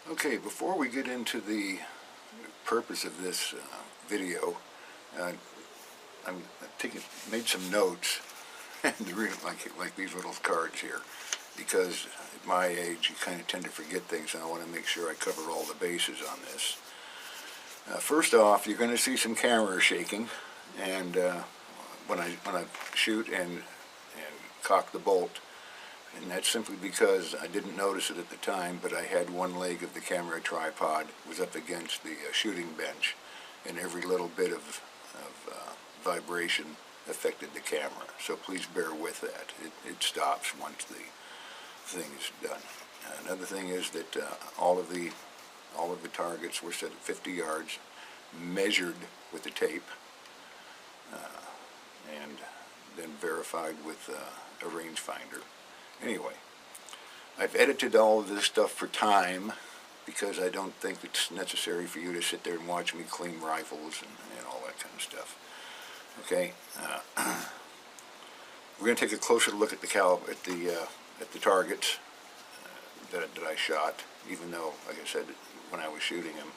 Okay, before we get into the purpose of this video, I'm made some notes, and like these little cards here, because at my age you kind of tend to forget things, and I want to make sure I cover all the bases on this. First off, you're going to see some camera shaking, and when I shoot and cock the bolt. And that's simply because I didn't notice it at the time, but I had one leg of the camera tripod was up against the shooting bench, and every little bit of vibration affected the camera. So please bear with that. It stops once the thing is done. Another thing is that all of the targets were set at 50 yards, measured with the tape, and then verified with a rangefinder. Anyway, I've edited all of this stuff for time because I don't think it's necessary for you to sit there and watch me clean rifles and all that kind of stuff. Okay, we're going to take a closer look at the targets that I shot. Even though, like I said, when I was shooting them,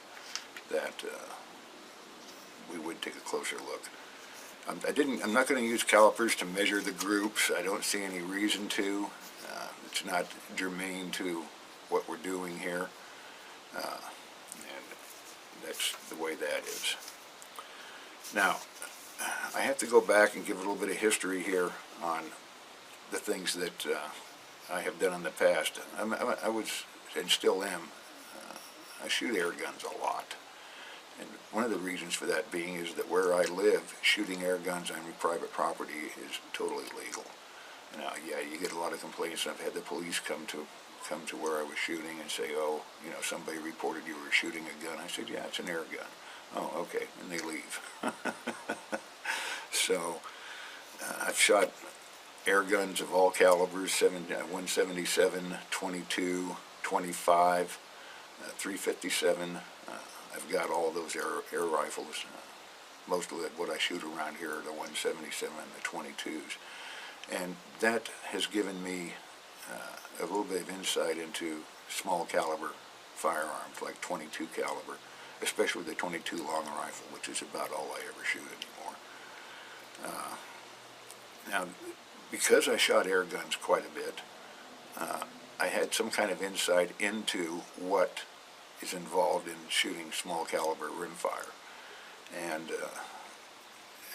that we would take a closer look. I'm not going to use calipers to measure the groups. I don't see any reason to. It's not germane to what we're doing here, and that's the way that is. Now, I have to go back and give a little bit of history here on the things that I have done in the past. I was, and still am, I shoot air guns a lot. And one of the reasons for that being is that where I live, shooting air guns on private property is totally legal. Now, yeah, you get a lot of complaints. I've had the police come to where I was shooting and say, oh, you know, somebody reported you were shooting a gun. I said, yeah, it's an air gun. Oh, okay, and they leave. So, I've shot air guns of all calibers, 177, 22, 25, 357. I've got all those air rifles. Most of what I shoot around here are the 177 and the 22s. And that has given me a little bit of insight into small caliber firearms, like 22 caliber, especially the 22 long rifle, which is about all I ever shoot anymore. Now, because I shot air guns quite a bit, I had some kind of insight into what is involved in shooting small caliber rimfire. And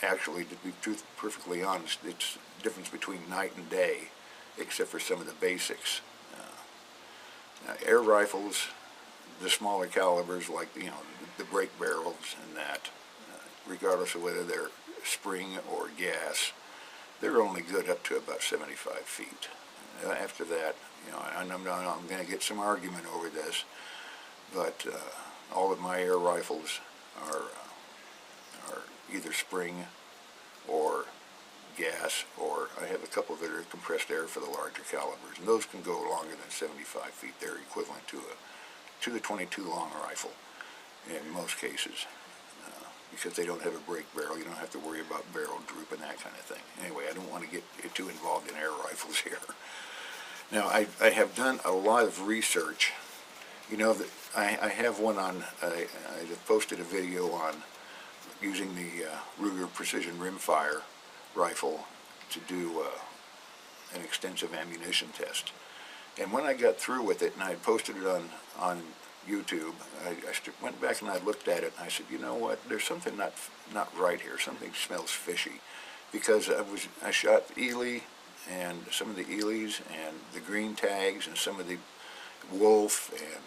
actually, to be perfectly honest, it's the difference between night and day, except for some of the basics. Air rifles, the smaller calibers, like the brake barrels and that, regardless of whether they're spring or gas, they're only good up to about 75 feet. After that, I'm going to get some argument over this, but all of my air rifles are either spring or gas, or I have a couple that are compressed air for the larger calibers, and those can go longer than 75 feet. They're equivalent to the 22 long rifle in most cases, because they don't have a brake barrel. You don't have to worry about barrel droop and that kind of thing. Anyway, I don't want to get too involved in air rifles here. Now, I have done a lot of research. That I have one on, I posted a video on using the Ruger Precision Rimfire rifle to do an extensive ammunition test. And when I got through with it and I posted it on YouTube, I went back and I looked at it and I said, you know what, there's something not right here. Something smells fishy. Because I shot Ely and some of the Elys and the green tags and some of the Wolf and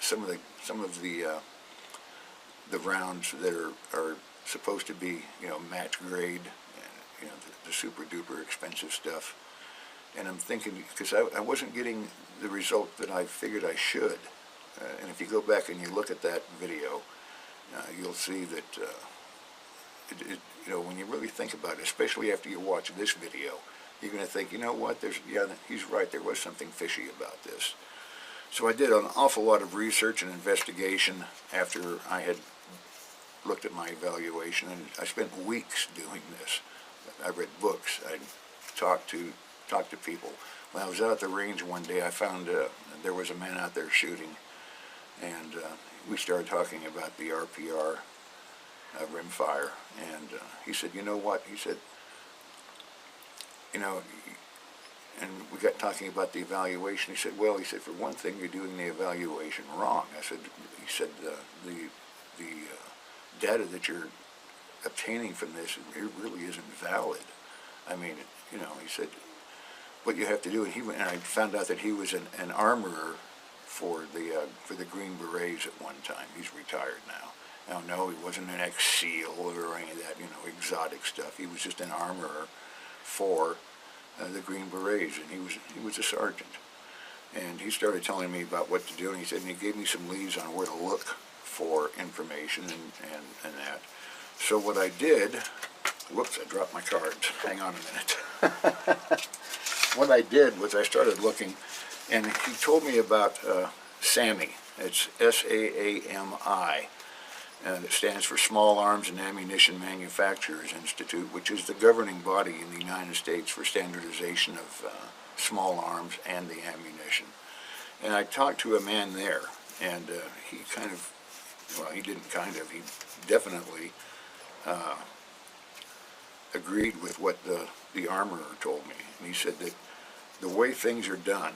some of the rounds that are supposed to be match grade and the super duper expensive stuff. And I'm thinking, because I wasn't getting the result that I figured I should. And if you go back and you look at that video, you'll see that when you really think about it, especially after you watch this video, you're going to think, you know what, he's right, there was something fishy about this. So I did an awful lot of research and investigation after I had looked at my evaluation, and I spent weeks doing this. I read books, I talked to talk to people. When I was out at the range one day, I found there was a man out there shooting, and we started talking about the RPR rimfire, and he said, you know what? He said, you know, and we got talking about the evaluation. He said, well, he said, for one thing, you're doing the evaluation wrong. I said, he said, the data that you're obtaining from this, it really isn't valid. I mean, you know, he said, what you have to do, and I found out that he was an armorer for the Green Berets at one time. He's retired now. Now, no, he wasn't an ex-SEAL or any of that, you know, exotic stuff. He was just an armorer for the Green Berets, and he was a sergeant. And he started telling me about what to do, and he said, and he gave me some leads on where to look for information and that. So what I did, whoops, I dropped my cards. Hang on a minute. What I did was I started looking, and he told me about SAAMI. It's SAAMI. And it stands for Small Arms and Ammunition Manufacturers Institute, which is the governing body in the United States for standardization of small arms and the ammunition. And I talked to a man there, and he kind of, well, he didn't kind of, he definitely agreed with what the armorer told me. And he said that the way things are done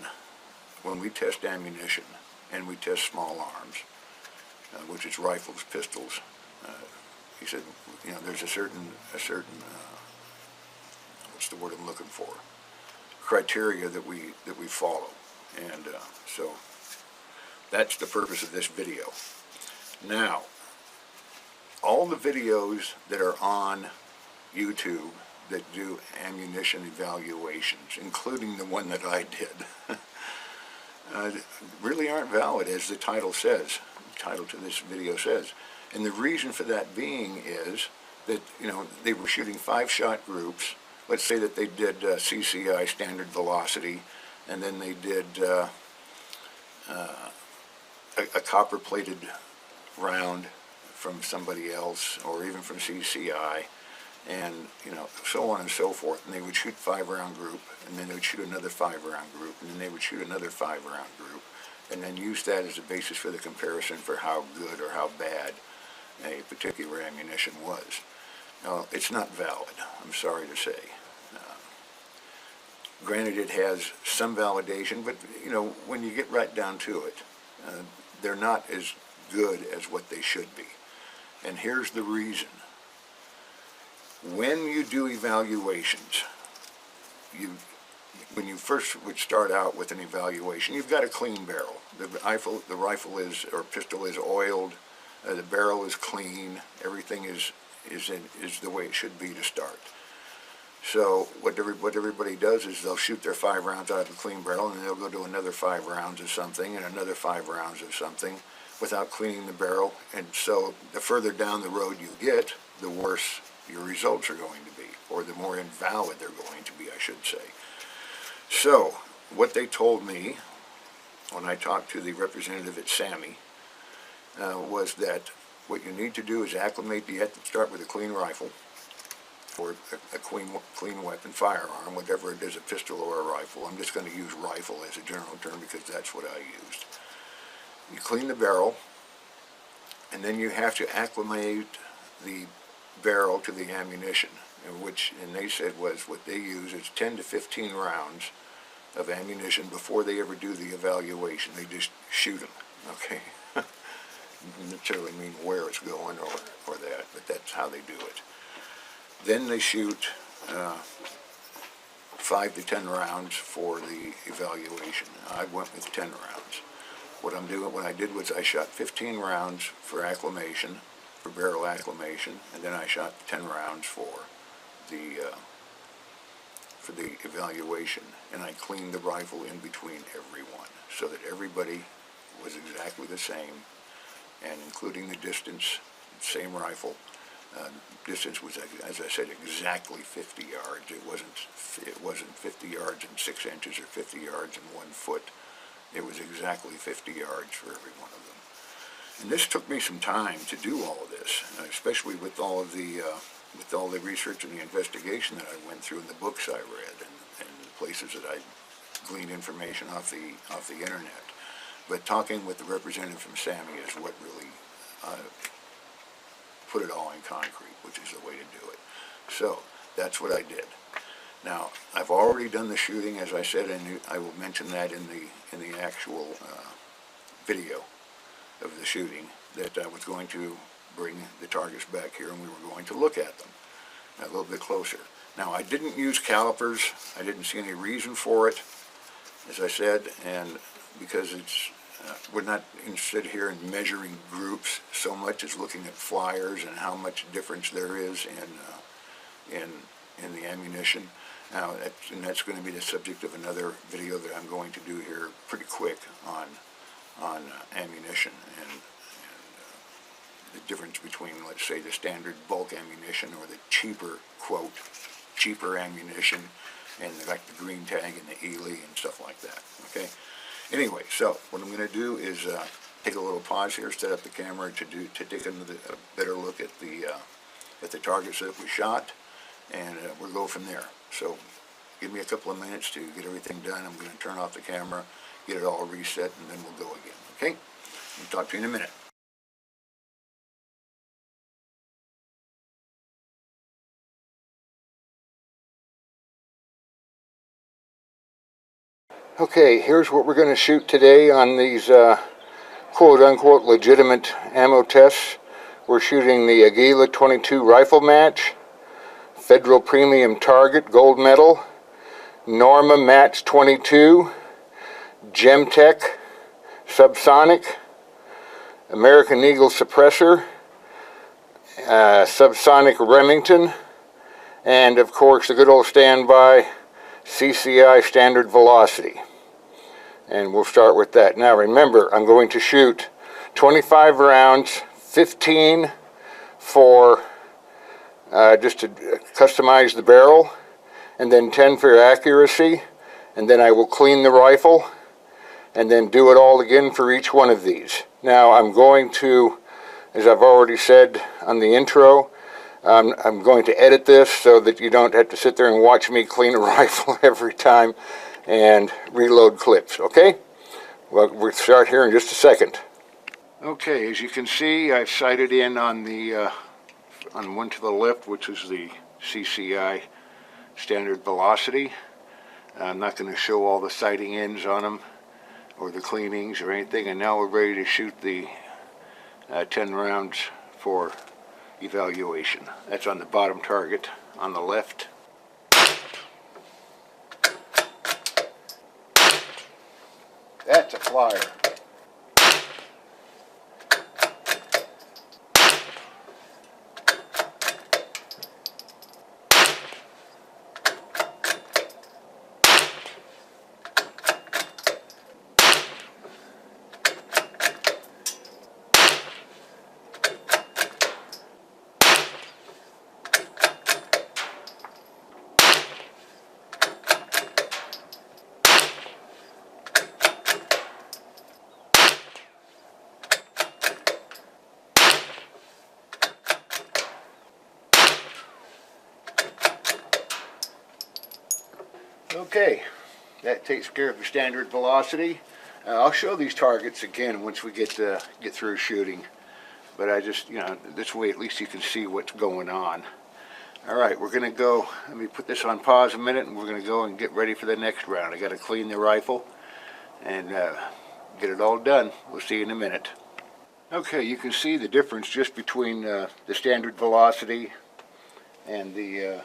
when we test ammunition and we test small arms, which is rifles, pistols. He said, you know, there's a certain what's the word I'm looking for? Criteria that we follow, and so that's the purpose of this video. Now, all the videos that are on YouTube that do ammunition evaluations, including the one that I did, really aren't valid, as the title says. Title to this video says. And the reason for that being is that, you know, they were shooting 5-shot groups. Let's say that they did CCI, standard velocity, and then they did a copper-plated round from somebody else, or even from CCI, and, you know, so on and so forth. And they would shoot 5-round group, and then they would shoot another 5-round group, and then they would shoot another 5-round group, and then use that as a basis for the comparison for how good or how bad a particular ammunition was. Now, it's not valid, I'm sorry to say. Granted, it has some validation, but, you know, when you get right down to it, they're not as good as what they should be. And here's the reason. When you do evaluations, when you first would start out with an evaluation, you've got a clean barrel. The rifle is, or pistol is oiled, the barrel is clean, everything is the way it should be to start. So what everybody does is they'll shoot their 5 rounds out of a clean barrel, and then they'll go to another 5 rounds of something and another 5 rounds of something without cleaning the barrel. And so the further down the road you get, the worse your results are going to be, or the more invalid they're going to be, I should say. So what they told me when I talked to the representative at SAAMI was that what you need to do is acclimate. You have to start with a clean rifle, or a clean weapon, firearm, whatever it is, a pistol or a rifle. I'm just going to use rifle as a general term because that's what I used. You clean the barrel, and then you have to acclimate the barrel to the ammunition, and they said was what they use is 10 to 15 rounds of ammunition before they ever do the evaluation. They just shoot them, okay? Doesn't necessarily mean where it's going or that, but that's how they do it. Then they shoot 5 to 10 rounds for the evaluation. I went with 10 rounds. What I did was I shot 15 rounds for acclimation, for barrel acclimation, and then I shot 10 rounds for the evaluation, and I cleaned the rifle in between every one so that everybody was exactly the same, and including the distance, same rifle. Distance was, as I said, exactly 50 yards. It wasn't 50 yards and 6 inches or 50 yards and 1 foot. It was exactly 50 yards for every one of them. And this took me some time to do all of this, especially with all of the research and the investigation that I went through and the books I read and places that I glean information off the internet. But talking with the representative from SAAMI is what really put it all in concrete, which is the way to do it. So that's what I did. Now, I've already done the shooting, as I said, and I will mention that in the actual video of the shooting, that I was going to bring the targets back here and we were going to look at them a little bit closer. Now, I didn't use calipers. I didn't see any reason for it, as I said, and because we're not interested here in measuring groups so much as looking at flyers and how much difference there is in the ammunition. Now, that's going to be the subject of another video that I'm going to do here pretty quick on ammunition and the difference between, let's say, the standard bulk ammunition or the cheaper, quote, cheaper ammunition, and like the green tag and the Ely and stuff like that, okay? Anyway, so what I'm going to do is take a little pause here, set up the camera to take a better look at the targets that we shot, and we'll go from there. So give me a couple of minutes to get everything done. I'm going to turn off the camera, get it all reset, and then we'll go again, okay? I'll talk to you in a minute. Okay, here's what we're going to shoot today on these quote-unquote legitimate ammo tests. We're shooting the Aguila 22 rifle match, Federal Premium Target Gold Medal, Norma Match 22, Gemtech Subsonic, American Eagle Suppressor, Subsonic Remington, and of course the good old standby CCI Standard Velocity. And we'll start with that. Now remember, I'm going to shoot 25 rounds, 15 for just to customize the barrel, and then 10 for accuracy, and then I will clean the rifle, and then do it all again for each one of these. Now I'm going to, as I've already said on the intro, I'm going to edit this so that you don't have to sit there and watch me clean a rifle every time and reload clips, okay? Well, we'll start here in just a second. Okay, as you can see, I've sighted in on the on one to the left, which is the CCI Standard Velocity. I'm not going to show all the sighting ends on them or the cleanings or anything, and now we're ready to shoot the 10 rounds for evaluation. That's on the bottom target on the left. That's a flyer. Okay, that takes care of the standard velocity. I'll show these targets again once we get through shooting, but I just, this way at least you can see what's going on. All right, we're going to go, let me put this on pause a minute, and we're going to go and get ready for the next round. I got to clean the rifle and get it all done. We'll see you in a minute. Okay, you can see the difference just between the standard velocity and the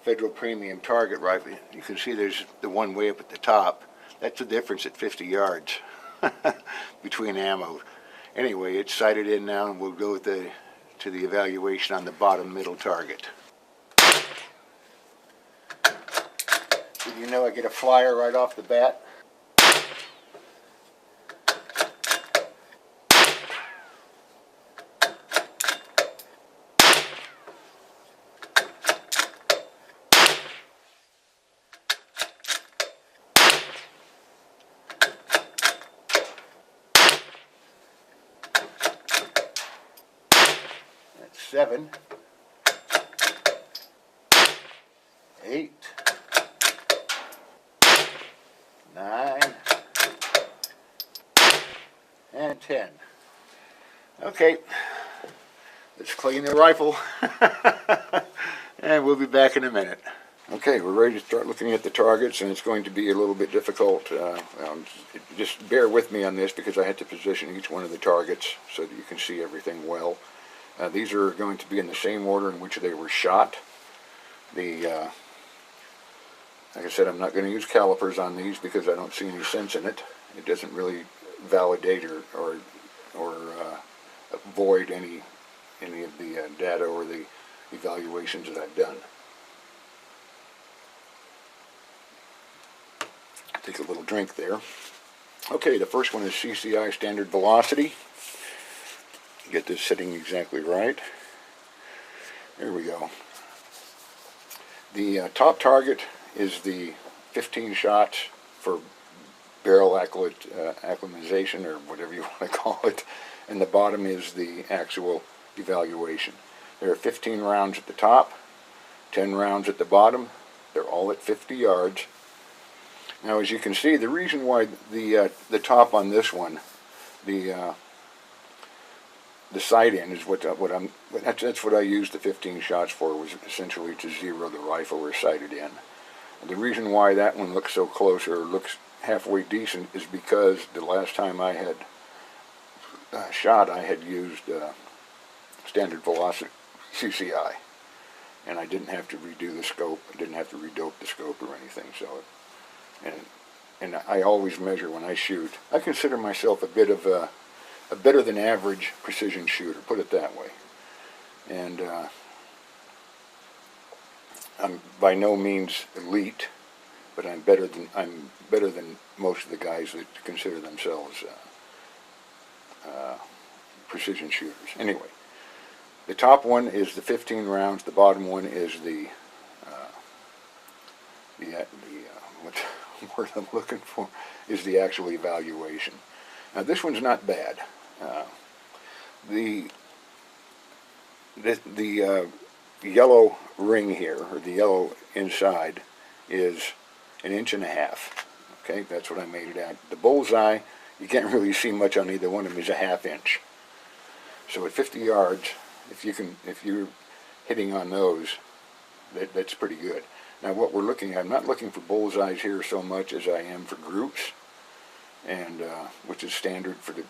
Federal Premium Target rifle. You can see there's the one way up at the top. That's the difference at 50 yards between ammo. Anyway, it's sighted in now, and we'll go with to the evaluation on the bottom middle target. Did you know I get a flyer right off the bat? That's 7, 8, 10. Okay, let's clean the rifle, and we'll be back in a minute. Okay, we're ready to start looking at the targets, and it's going to be a little bit difficult. Just bear with me on this because I had to position each one of the targets so that you can see everything well. These are going to be in the same order in which they were shot. Like I said, I'm not going to use calipers on these because I don't see any sense in it. It doesn't really validate or avoid any of the data or the evaluations that I've done. Take a little drink there. Okay, the first one is CCI standard velocity. Get this sitting exactly right. There we go. The top target is the 15 shots for barrel acclimatization, or whatever you want to call it, and the bottom is the actual evaluation. There are 15 rounds at the top, 10 rounds at the bottom. They're all at 50 yards. Now, as you can see, the reason why the top on this one, the sight in is that's what I used the 15 shots for, was essentially to zero the rifle or sight it in. And the reason why that one looks so close, or looks halfway decent, is because the last time I had shot, I had used standard velocity CCI, and I didn't have to redo the scope. I didn't have to redope the scope or anything. So, and I always measure when I shoot. I consider myself a bit of a better than average precision shooter, put it that way. And I'm by no means elite, but I'm better than most of the guys that consider themselves precision shooters. Anyway, the top one is the 15 rounds. The bottom one is the what word I'm looking for is the actual evaluation. Now, this one's not bad. The yellow ring here, or the yellow inside, is 1.5 inches. Okay, that's what I made it at. The bullseye, you can't really see much on either one of them, is a 1/2 inch. So at 50 yards, if you're hitting on those, that's pretty good. Now, what we're looking at, I'm not looking for bullseyes here so much as I am for groups, and which is standard for the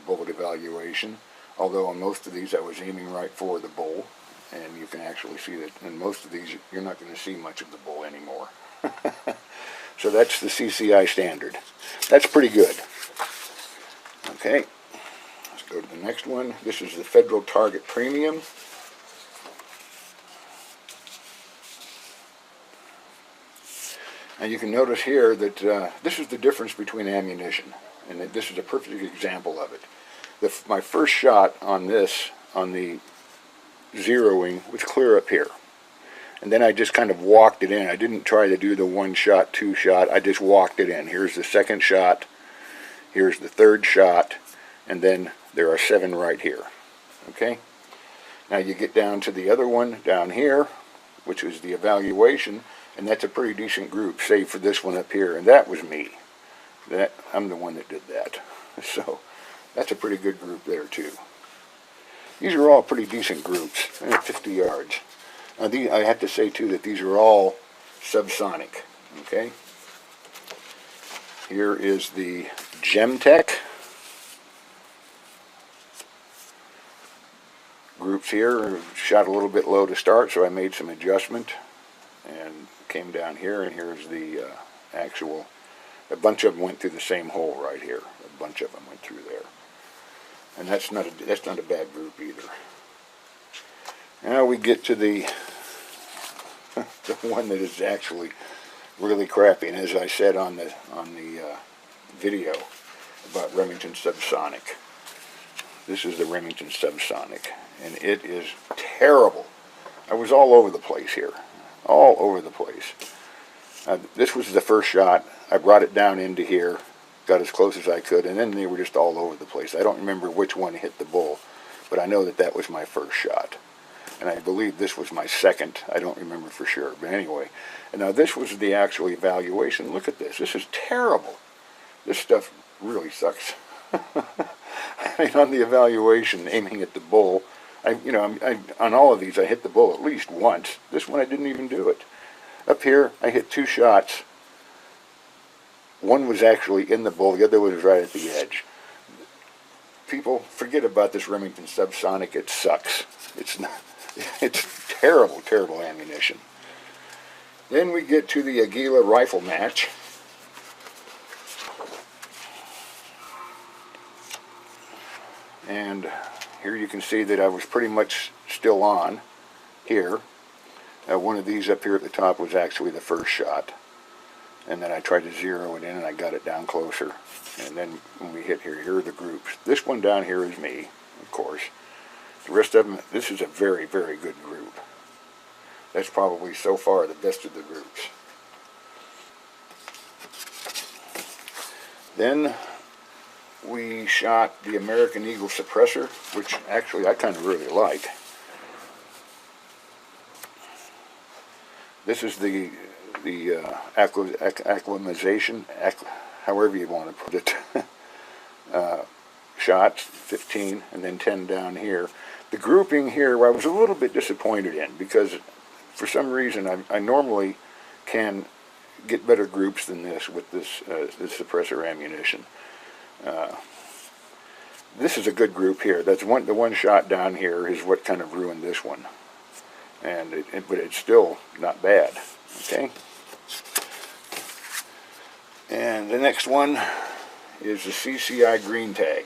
bullet evaluation. Although on most of these I was aiming right for the bull, and you can actually see that in most of these you're not going to see much of the bull anymore. So that's the CCI standard. That's pretty good. Okay, let's go to the next one. This is the Federal Target Premium. And you can notice here that this is the difference between ammunition, and that this is a perfect example of it. My first shot on this, on the zeroing, was clear up here. And then I just kind of walked it in. I didn't try to do the 1 shot, 2 shot. I just walked it in. Here's the second shot. Here's the third shot. And then there are 7 right here. Okay? Now you get down to the other one down here, which was the evaluation. And that's a pretty decent group, save for this one up here, and that was me. I'm the one that did that. So that's a pretty good group there too. These are all pretty decent groups, at 50 yards. Now I have to say too that these are all subsonic. Okay. Here is the Gemtech groups here. Shot a little bit low to start, so I made some adjustment and came down here, and here's the actual, a bunch of them went through the same hole right here. A bunch of them went through there. And that's not a bad group either. Now we get to the the one that is actually really crappy, and as I said on the video about Remington Subsonic, this is the Remington Subsonic, and it is terrible. I was all over the place here. All over the place. This was the first shot. I brought it down into here, got as close as I could, and then they were just all over the place. I don't remember which one hit the bull, but I know that that was my first shot. And I believe this was my second. I don't remember for sure, but anyway. And now this was the actual evaluation. Look at this. This is terrible. This stuff really sucks. on the evaluation, aiming at the bull. On all of these, I hit the bull at least once. This one, I didn't even do it. Up here, I hit 2 shots. One was actually in the bull, the other was right at the edge. People, forget about this Remington subsonic. It sucks. It's terrible, terrible ammunition. Then we get to the Aguila rifle match. And here you can see that I was pretty much still on here. One of these up here at the top was actually the first shot. And then I tried to zero it in and I got it down closer. And then when we hit here, here are the groups. This one down here is me, of course. The rest of them, this is a very, very good group. That's probably so far the best of the groups. Then we shot the American Eagle suppressor, which actually I kind of really like. This is the acclimatization, however you want to put it, shots, 15, and then 10 down here. The grouping here, I was a little bit disappointed in, because for some reason I normally can get better groups than this with this suppressor ammunition. This is a good group here. That's the one shot down here is what kind of ruined this one, but it's still not bad. Okay. And the next one is the CCI green tag.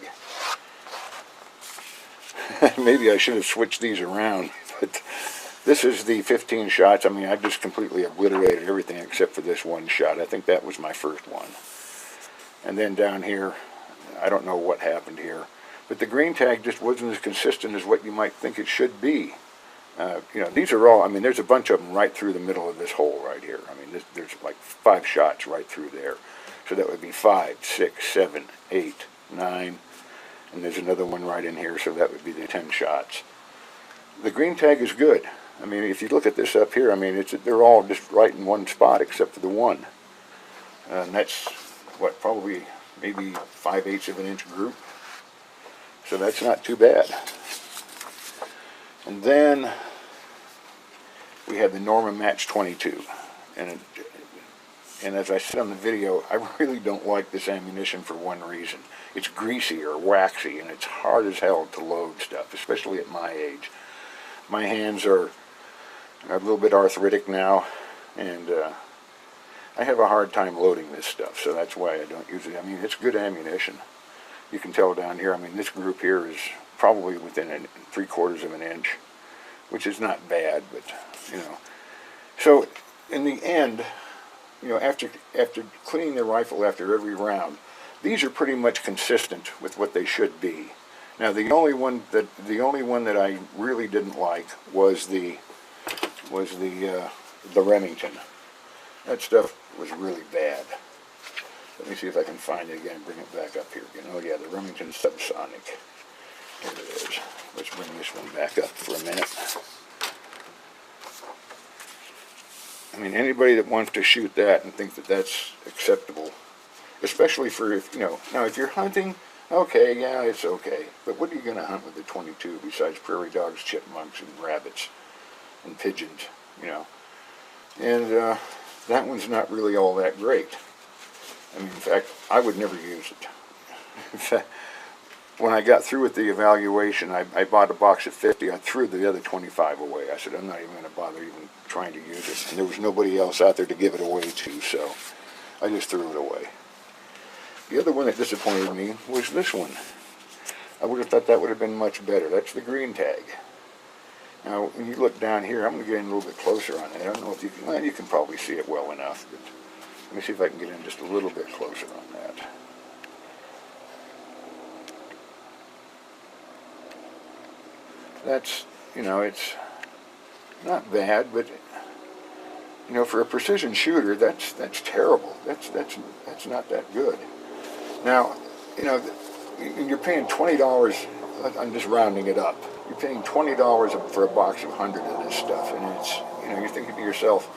Maybe I should have switched these around, but this is the 15 shots. I mean, I just completely obliterated everything except for this one shot. I think that was my first one. And then down here, I don't know what happened here, but the green tag just wasn't as consistent as what you might think it should be. These are all, I mean, there's a bunch of them right through the middle of this hole right here. I mean, there's like 5 shots right through there. So that would be 5, 6, 7, 8, 9, and there's another one right in here, so that would be the 10 shots. The green tag is good. I mean, if you look at this up here, I mean, they're all just right in one spot except for the one. And that's, what, probably maybe 5/8 of an inch group. So that's not too bad. And then we have the Norma Match 22. And as I said on the video, I really don't like this ammunition for one reason. It's greasy or waxy, and it's hard as hell to load stuff, especially at my age. My hands are a little bit arthritic now, and I have a hard time loading this stuff, so that's why I don't use it. I mean, it's good ammunition. You can tell down here, I mean, this group here is probably within 3/4 of an inch, which is not bad, but, So, in the end, after cleaning the rifle after every round, these are pretty much consistent with what they should be. Now, the only one that I really didn't like was the Remington. That stuff was really bad. Let me see if I can find it again, bring it back up here again. Oh yeah, the Remington Subsonic. There it is. Let's bring this one back up for a minute. I mean, anybody that wants to shoot that and think that that's acceptable, especially for, now if you're hunting, okay, yeah, it's okay. But what are you going to hunt with the 22 besides prairie dogs, chipmunks, and rabbits, and pigeons, And that one's not really all that great. I mean, in fact, I would never use it. In fact, when I got through with the evaluation, I bought a box of 50. I threw the other 25 away. I said, I'm not even going to bother even trying to use it. And there was nobody else out there to give it away to, so I just threw it away. The other one that disappointed me was this one. I would have thought that would have been much better. That's the green tag. Now, when you look down here, I'm going to get in a little bit closer on that. I don't know if you can, well, you can probably see it well enough, but let me see if I can get in just a little bit closer on that. That's, it's not bad, but, for a precision shooter, that's terrible. That's not that good. Now, you're paying $20, I'm just rounding it up. You're paying $20 for a box of 100 of this stuff, and it's, you're thinking to yourself,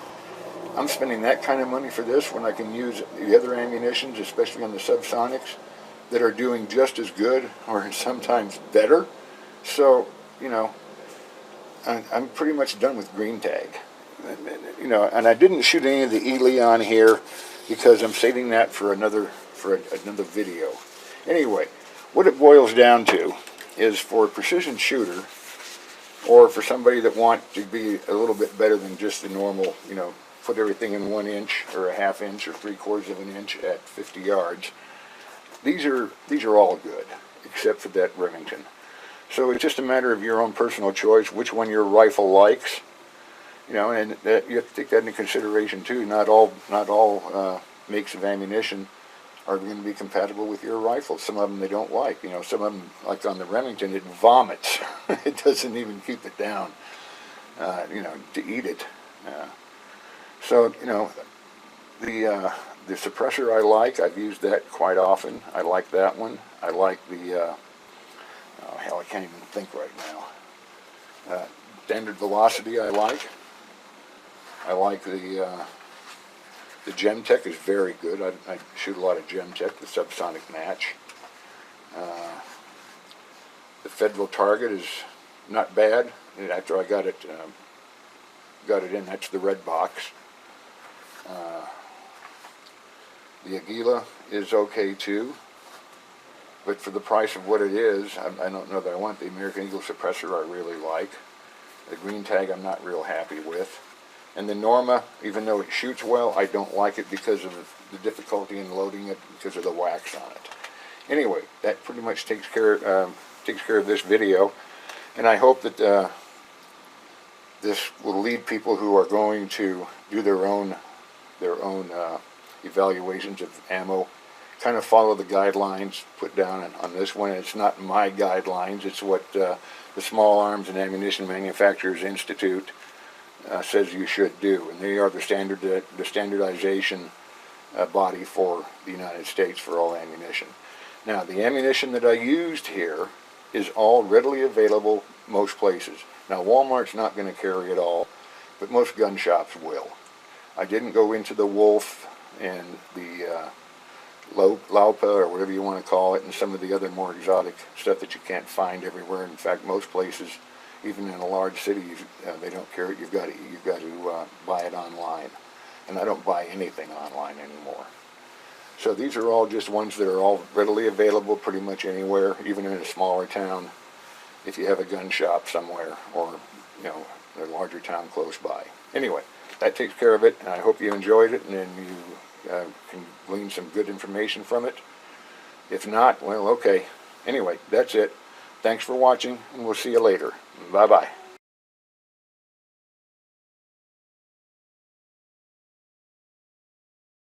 I'm spending that kind of money for this when I can use the other ammunitions, especially on the subsonics. that are doing just as good or sometimes better. So, you know, I'm pretty much done with green tag. You know, and I didn't shoot any of the Ely on here because I'm saving that for another video. Anyway, what it boils down to is, for a precision shooter, or for somebody that wants to be a little bit better than just the normal, you know, put everything in 1 inch or a ½ inch or 3/4 of an inch at 50 yards, these are all good, except for that Remington. So it's just a matter of your own personal choice, which one your rifle likes, you know, and that, you have to take that into consideration too. Not all makes of ammunition are going to be compatible with your rifle. Some of them they don't like. You know, some of them, like on the Remington, it vomits. It doesn't even keep it down, you know, to eat it. So, you know, the suppressor I like. I've used that quite often. I like that one. I like the, oh hell, I can't even think right now. Standard velocity I like. I like the Gemtech is very good. I shoot a lot of Gemtech, the subsonic match. The Federal Target is not bad. And after I got it in, that's the red box. The Aguila is okay too, but for the price of what it is, I don't know that I want the American Eagle suppressor. I really like. The green tag I'm not real happy with. And the Norma, even though it shoots well, I don't like it because of the difficulty in loading it because of the wax on it. Anyway, that pretty much takes care of this video, and I hope that this will lead people who are going to do their own evaluations of ammo, kind of follow the guidelines put down on this one. It's not my guidelines, it's what the Small Arms and Ammunition Manufacturers Institute says you should do, and they are the standardization body for the United States for all ammunition. Now, the ammunition that I used here is all readily available most places. Now, Walmart's not going to carry it all, but most gun shops will. I didn't go into the Wolf and the Laupa, or whatever you want to call it, and some of the other more exotic stuff that you can't find everywhere. In fact, most places, even in a large city, they don't carry it. You've got to buy it online, and I don't buy anything online anymore. So these are all just ones that are all readily available pretty much anywhere, even in a smaller town, if you have a gun shop somewhere, or, you know, a larger town close by. Anyway, that takes care of it, and I hope you enjoyed it, and then you can glean some good information from it. If not, well, okay. Anyway, that's it. Thanks for watching, and we'll see you later. Bye-bye.